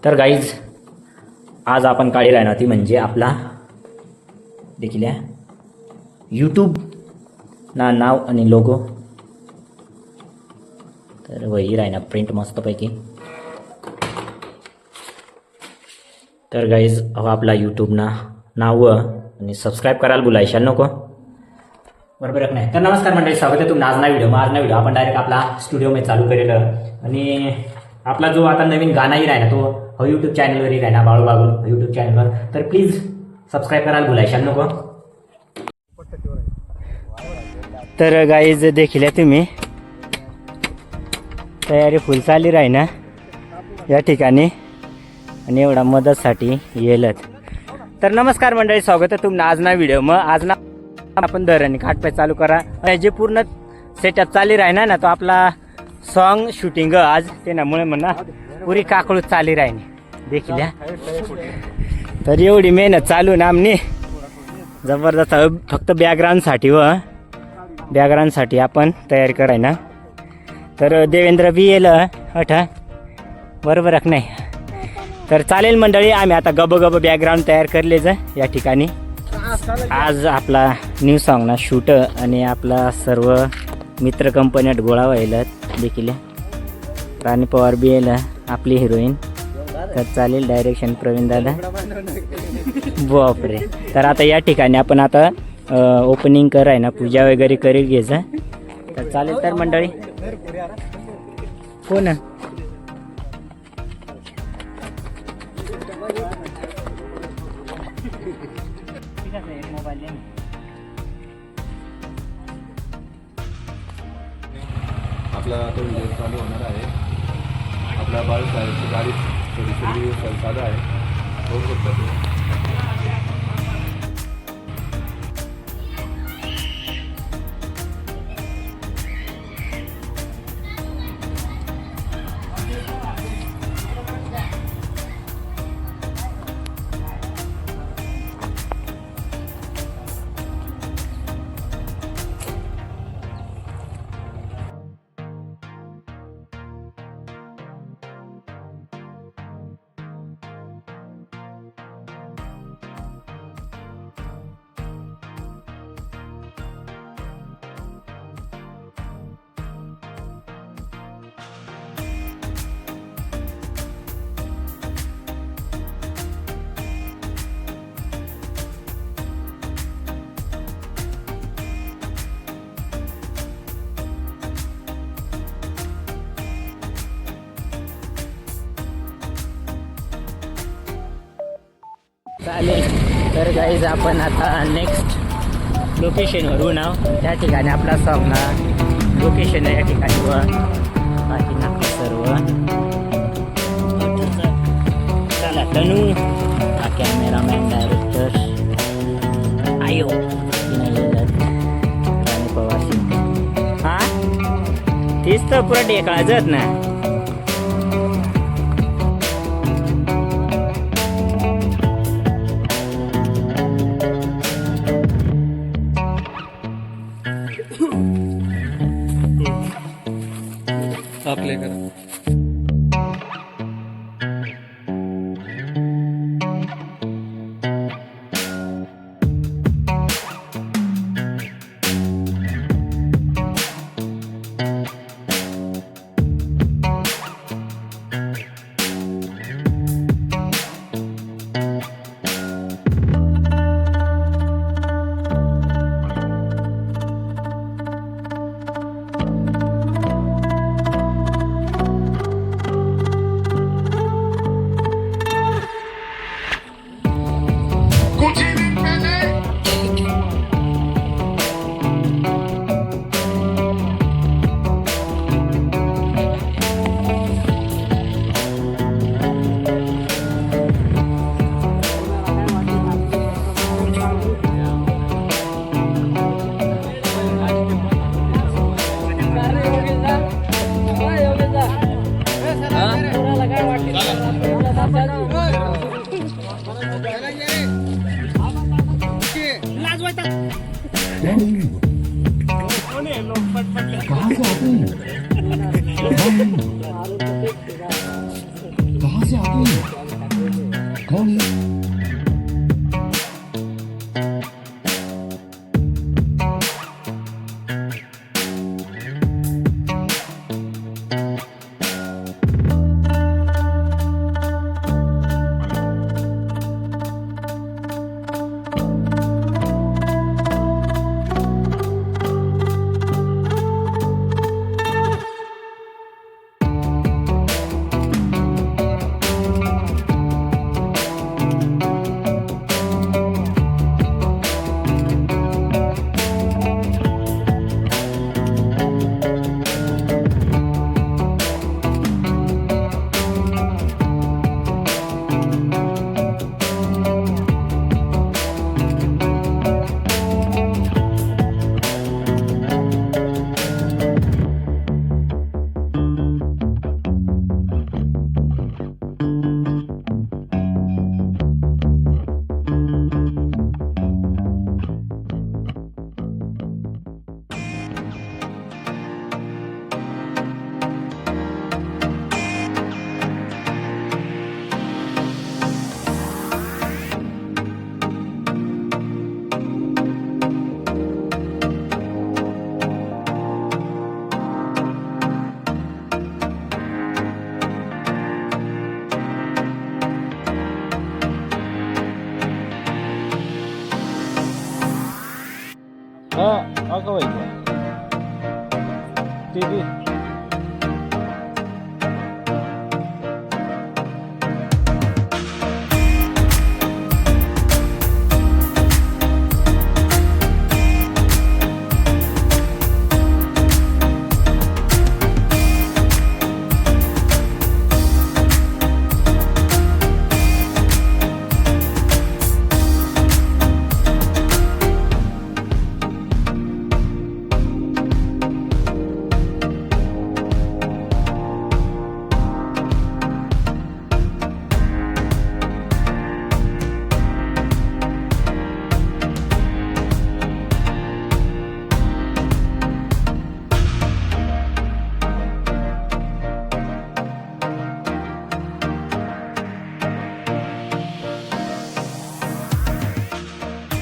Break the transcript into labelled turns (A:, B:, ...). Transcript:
A: तर गाईज आज आपण काढी राहणार ती म्हणजे आपला देखील यूट्यूब ना नाव आणि लोगो. तर वही राहणार प्रिंट मस्तपैकी. तर गाईज हवा आपला यूट्यूब ना नाव आणि सबस्क्राईब करायला बोलायशाल नको बरोबर नाही. तर नमस्कार मंडळी, स्वागत आहे तुमचं आज ना व्हिडिओ आपण डायरेक्ट आपला स्टुडिओमध्ये चालू केलेलं आणि आपला जो आता नवीन गाणाही राहिला तो यूट्यूब चॅनलवरही राहिला बाळूबागुल यूट्यूब चॅनलवर. तर प्लीज सबस्क्राईब करायला बोलायशाल नको. तर गाईज देखील तुम्ही तयारी फुल चालली राही ना या ठिकाणी आणि एवढा मदतसाठी येलच. तर नमस्कार मंडळी, स्वागत आहे तुमचं आज ना व्हिडिओ. मग आज ना आपण धरणी खाटपाय चालू करा जे पूर्ण सेटअप चालली राही ना तो आपला सॉन्ग शूटिंग आज त्यामुळे म्हणा पुरी काकळू चालली राहिनी देखील. तर एवढी मेहनत चालू ना आमनी जबरदस्त. फक्त बॅकग्राऊंडसाठी आपण तयारी कराय ना. तर देवेंद्र बी येलं हठा बरोबर नाही. तर चालेल मंडळी, आम्ही आता गब बॅकग्राऊंड तयार करलेच या ठिकाणी. आज आपला न्यू सॉन्ग ना शूट आणि आपला सर्व मित्र कंपन्यात गोळा व्हायला देखील. राणी पवार बी येलं आपली हिरोईन. तर चालेल डायरेक्शन प्रवीण दादा बापरे. तर आता या ठिकाणी आपण आता ओपनिंग कराय ना पूजा वगैरे करील घ्यायचं. तर चालेल तर मंडळी हो ना.
B: आपला तो व्हिडिओ चालू होणार आहे. आपल्या बाळूसाहेबची गाडी थोडी चालू आहे. होऊ शकतो
A: चालेल. तर गाईज आपण आता नेक्स्ट लोकेशनवरून आहो. त्या ठिकाणी आपला सॉन्ग ना लोकेशन आहे या ठिकाणी व बाकी ना सर्व. चला तनू हा कॅमेरामॅन डायरेक्टर आयो राणी पवार. हा तेच तर पुरा ढेकळा जात ना.